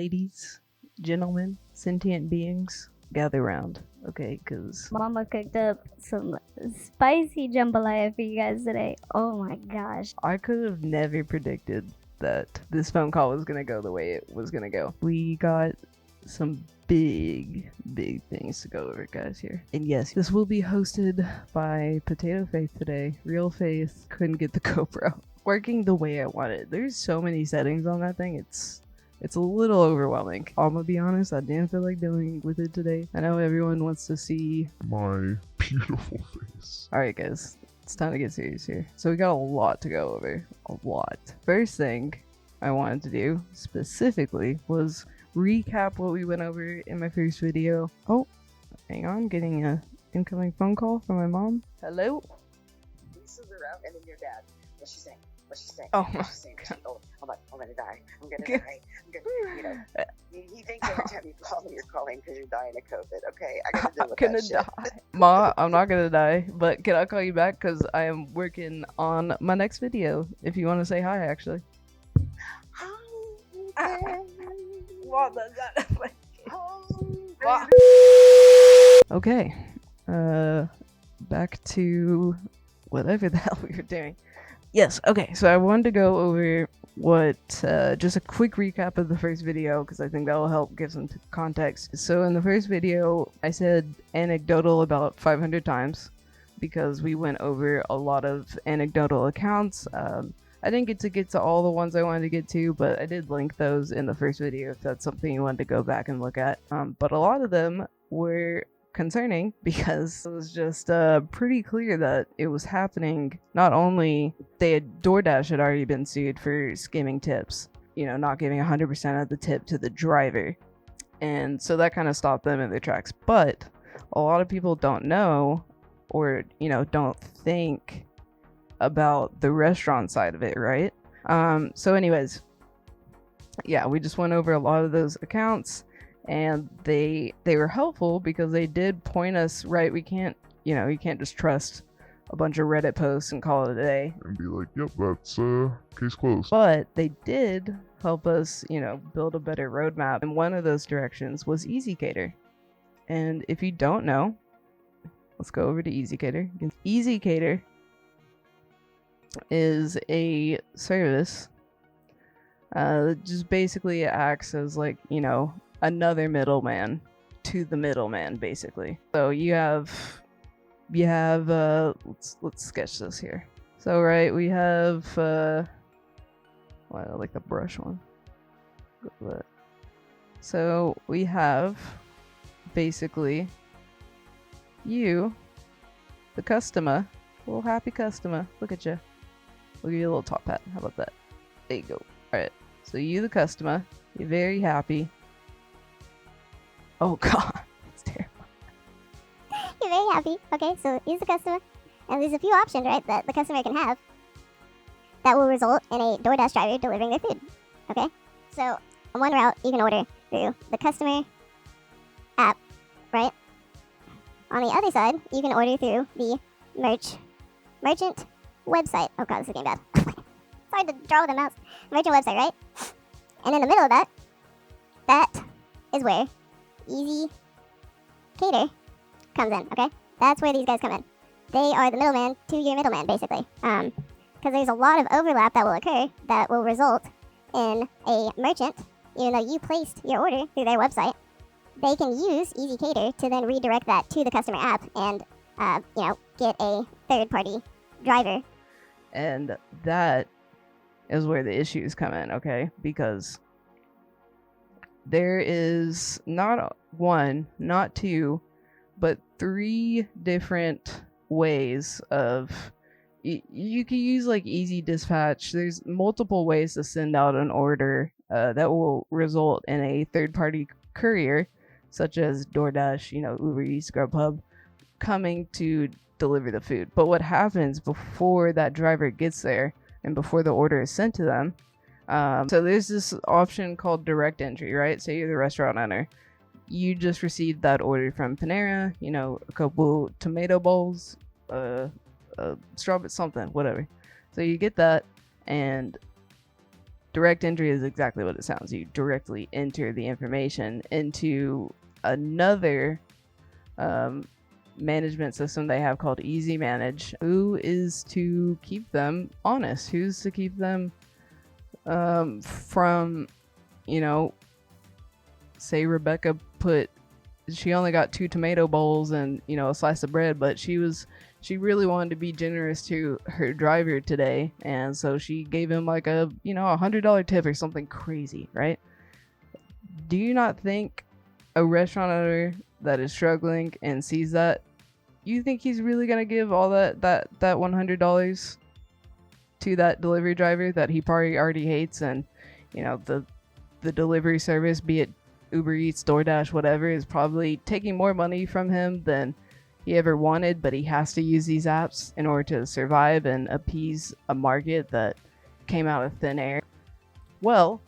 ladies, gentlemen, sentient beings, gather round, okay? Because Mama cooked up some spicy jambalaya for you guys today. Oh my gosh. I could have never predicted that this phone call was gonna go the way it was gonna go. We got some big things to go over, guys, here. And yes, this will be hosted by Potato Faith today. Real Faith couldn't get the GoPro working the way I wanted. There's so many settings on that thing, it's a little overwhelming. I'm gonna be honest, I didn't feel like dealing with it today. I know everyone wants to see my beautiful face. Alright guys, it's time to get serious here. So we got a lot to go over. A lot. First thing I wanted to do specifically was recap what we went over in my first video. Oh, hang on, getting a incoming phone call from my mom. Hello? Lisa's around and then your dad. What's she saying? What's she saying? Oh What's she saying? Oh, I'm gonna die. I'm gonna die. You know, he thinks every time you call him, you're calling because you're dying of COVID. Okay, I gotta deal with I'm that gonna shit. die. Ma, I'm not gonna die, but can I call you back? Because I am working on my next video. If you want to say hi, actually. What does that Okay. Back to whatever the hell we were doing. Yes, okay, so I wanted to go over what, just a quick recap of the first video, because I think that will help give some context. So in the first video, I said anecdotal about 500 times, because we went over a lot of anecdotal accounts. I didn't get to all the ones I wanted to get to, but I did link those in the first video if that's something you wanted to go back and look at. But a lot of them were concerning because it was just pretty clear that it was happening. Not only DoorDash had already been sued for skimming tips, you know, not giving 100% of the tip to the driver, and so that kind of stopped them in their tracks. But a lot of people don't know, or you know, don't think about the restaurant side of it, right? So anyways, yeah, we just went over a lot of those accounts, and they were helpful because they did point us right. We can't, you know, you can't just trust a bunch of Reddit posts and call it a day And be like, yep, that's case closed. but they did help us, you know, build a better roadmap, and one of those directions was EZCater. And if you don't know, let's go over to EZCater. EZCater is a service that just basically acts as, like, you know, another middleman to the middleman, basically. So you have let's sketch this here. So right, we have well, I like the brush one. Go for that. So we have basically you, the customer, little happy customer. Look at you. We'll give you a little top hat. How about that? There you go. Alright. So you, the customer, you're very happy. Oh god. It's terrible. You're very happy. Okay, so here's the customer. And there's a few options, right, that the customer can have that will result in a DoorDash driver delivering their food. Okay? So on one route, you can order through the customer app, right? On the other side, you can order through the merchant website. Oh god, this is getting bad. It's hard to draw with a mouse. Merchant website, right? And in the middle of that is where EZCater comes in, okay? That's where these guys come in. They are the middleman to your middleman, basically. Because there's a lot of overlap that will occur that will result in a merchant, even though you placed your order through their website, they can use EZCater to then redirect that to the customer app and, you know, get a third-party driver. And that is where the issues come in, okay? Because there is not one, not two, but 3 different ways of you can use like easy dispatch. There's multiple ways to send out an order that will result in a third-party courier, such as DoorDash, you know, Uber Eats, Grubhub, coming to deliver the food. But what happens before that driver gets there and before the order is sent to them, so there's this option called direct entry, right? Say you're the restaurant owner, you just received that order from Panera, you know, a couple tomato bowls, strawberry something, whatever. So you get that, and direct entry is exactly what it sounds. You directly enter the information into another management system they have called EZManage. Who is to keep them honest? Who's to keep them from, you know, say Rebecca she only got 2 tomato bowls and, you know, a slice of bread, but she really wanted to be generous to her driver today, and so she gave him like a, you know, $100 tip or something crazy, right? Do you not think a restaurant owner that is struggling and sees that, you think he's really gonna give all that $100 to that delivery driver that he probably already hates, and, you know, the delivery service, be it Uber Eats, DoorDash, whatever, is probably taking more money from him than he ever wanted, but he has to use these apps in order to survive and appease a market that came out of thin air? Well,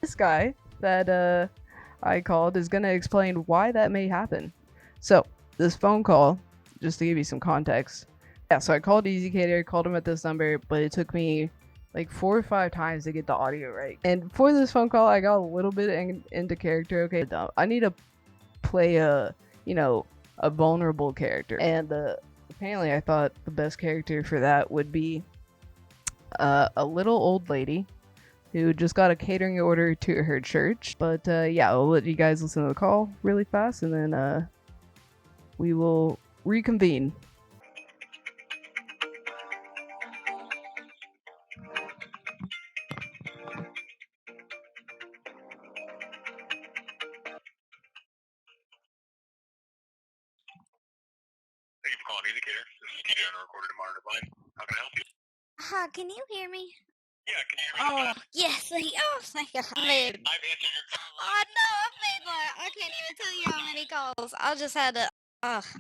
this guy that I called is going to explain why that may happen. So, this phone call, just to give you some context. Yeah, so I called EZCater, called him at this number, but it took me like 4 or 5 times to get the audio right. And for this phone call, I got a little bit into character. Okay, I need to play a vulnerable character. And apparently I thought the best character for that would be a little old lady who just got a catering order to her church. But yeah, I'll let you guys listen to the call really fast, and then we will reconvene. Thank you for calling EZCater. This is Keita on a recorded and monitored line. How can I help you? Hi, can you hear me? Yeah, can you hear me? Oh, yes. Thank you. I've answered your call. I know. I've made I can't even tell you how many calls. I just had to.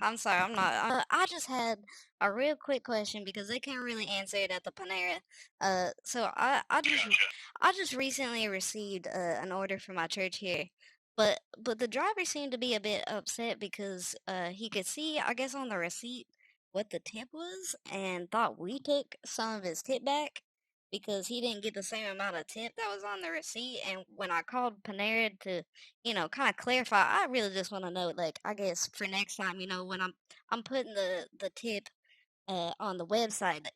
I'm sorry. I'm not. I just had a real quick question because they can't really answer it at the Panera. So I just recently received an order for my church here, but the driver seemed to be a bit upset because he could see, I guess, on the receipt what the tip was and thought we took some of his tip back because he didn't get the same amount of tip that was on the receipt. And when I called Panera to, kind of clarify, I really just want to know, like, I guess for next time, when I'm putting the tip on the website,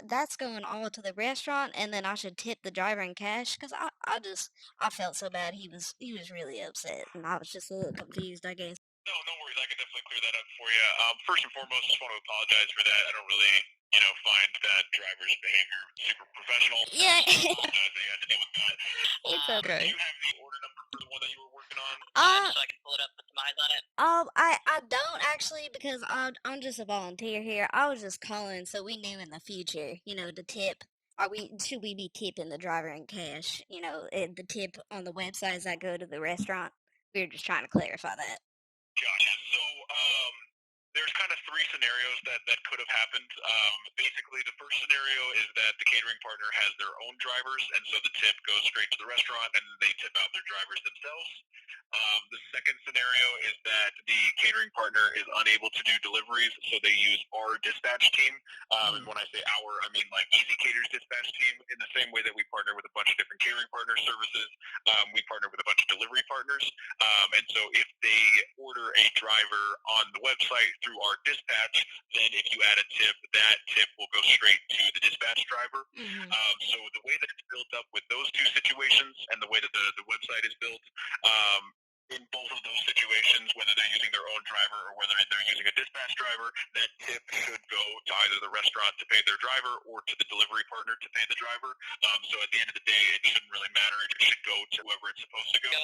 that's going all to the restaurant, and then I should tip the driver in cash? Because I felt so bad. He was really upset, and I was just a little confused, I guess. No worries. I can definitely clear that up for you. First and foremost, just want to apologize for that. I don't really, find that driver's behavior super professional. Yeah. So I apologize that you had to deal with that. It's Do okay. you have the order number for the one that you were working on? So I can pull it up, put some eyes on it. I don't actually, because I'm just a volunteer here. I was just calling so we knew in the future, the tip. Should we be tipping the driver in cash? The tip on the websites that go to the restaurant. We were just trying to clarify that. Gotcha. So, there's kind of 3 scenarios that could have happened. Basically, the first scenario is that the catering partner has their own drivers, and so the tip goes straight to the restaurant, and they tip out their drivers themselves. The second scenario is that the catering partner is unable to do deliveries, so they use our dispatch team. And when I say our, I mean like EZCater's dispatch team. In the same way that we partner with a bunch of different catering partner services, we partner with a bunch of delivery partners. And so if they order a driver on the website through our dispatch, then if you add a tip, that tip will go straight to the dispatch driver. So the way that it's built up with those 2 situations and the way that the website is built, in both of those situations, whether they're using their own driver or whether they're using a dispatch driver, that tip should go to either the restaurant to pay their driver or to the delivery partner to pay the driver. So at the end of the day, it shouldn't really matter. It should go to whoever it's supposed to go.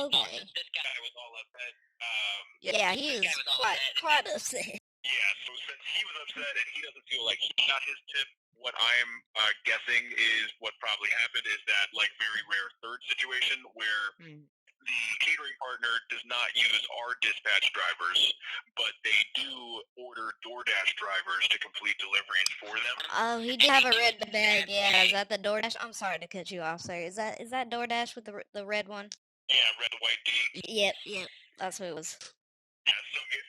Okay. This guy was all upset. Yeah, he was quite upset. Yeah, so since he was upset and he doesn't feel like he got his tip, what I'm guessing is what probably happened is that, like, very rare third situation where the catering partner does not use our dispatch drivers, but they do order DoorDash drivers to complete deliveries for them. Oh, he did have a red bag. Yeah, is that the DoorDash? I'm sorry to cut you off, sir. Is that DoorDash with the red one? Yeah, red, white D. Yep. That's what it was. Yeah, so if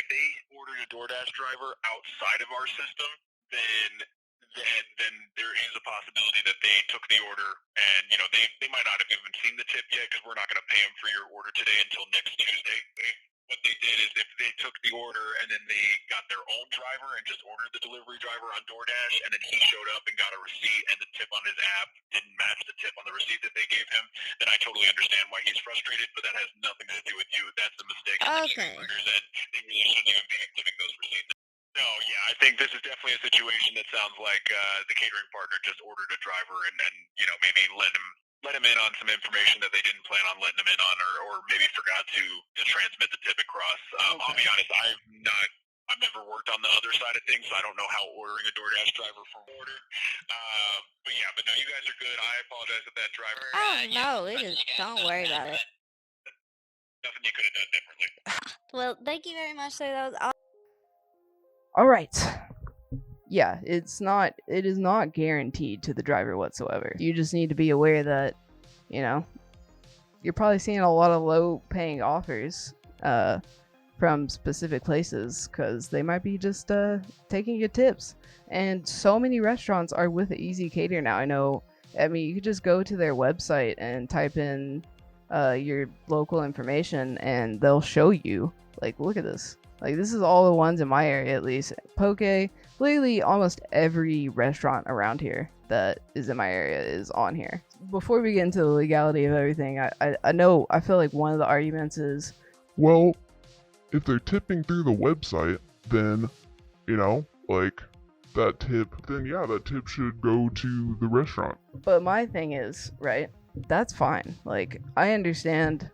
they order a DoorDash driver outside of our system, then then there is a possibility that they took the order and, they might not have even seen the tip yet because we're not going to pay them for your order today until next Tuesday. What they did is if they took the order and then they got their own driver and just ordered the delivery driver on DoorDash and then he showed up and got a receipt and the tip on his app didn't match the tip on the receipt that they gave him, then I totally understand why he's frustrated, but that has nothing to do with you. That's the mistake. Okay. That they really shouldn't even be giving those receipts. No, yeah, I think this is definitely a situation that sounds like the catering partner just ordered a driver and maybe let him in on some information that they didn't plan on letting him in on, or maybe forgot to transmit the tip across. I'll be honest, I've never worked on the other side of things, so I don't know how ordering a DoorDash driver for order. But no, you guys are good. I apologize if that driver. Oh no, don't worry about it. Nothing you could have done differently. Well, thank you very much, sir. That was All right. Yeah, it is not guaranteed to the driver whatsoever. You just need to be aware that, you're probably seeing a lot of low-paying offers from specific places because they might be just taking your tips. And so many restaurants are with EZCater now. You could just go to their website and type in your local information and they'll show you. Like, look at this. Like, this is all the ones in my area, at least. Poke, literally almost every restaurant around here that is in my area is on here. Before we get into the legality of everything, I feel like one of the arguments is, Well, if they're tipping through the website, then, that tip should go to the restaurant. but my thing is, right, that's fine. Like, I understand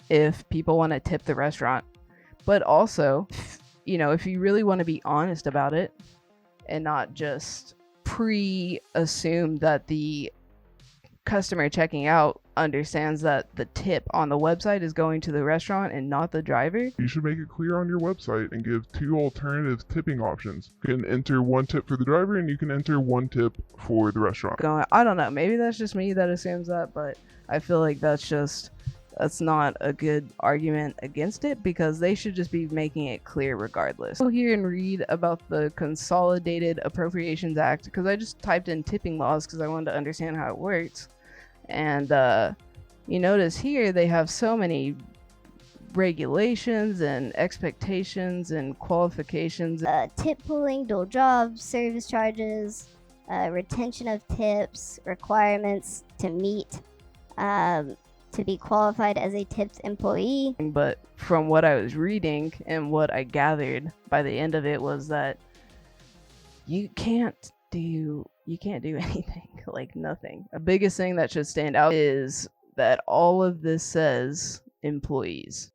if people want to tip the restaurant, but also, if you really want to be honest about it and not just pre-assume that the customer checking out understands that the tip on the website is going to the restaurant and not the driver. You should make it clear on your website and give 2 alternative tipping options. You can enter 1 tip for the driver and you can enter 1 tip for the restaurant. I don't know, maybe that's just me that assumes that, but I feel like that's not a good argument against it because they should just be making it clear regardless. Go here and read about the Consolidated Appropriations Act because I just typed in tipping laws because I wanted to understand how it works. And you notice here they have so many regulations and expectations and qualifications. Tip pooling, dual jobs, service charges, retention of tips, requirements to meet, to be qualified as a tipped employee. But from what I was reading and what I gathered by the end of it was that you can't do anything, like nothing. The biggest thing that should stand out is that all of this says employees.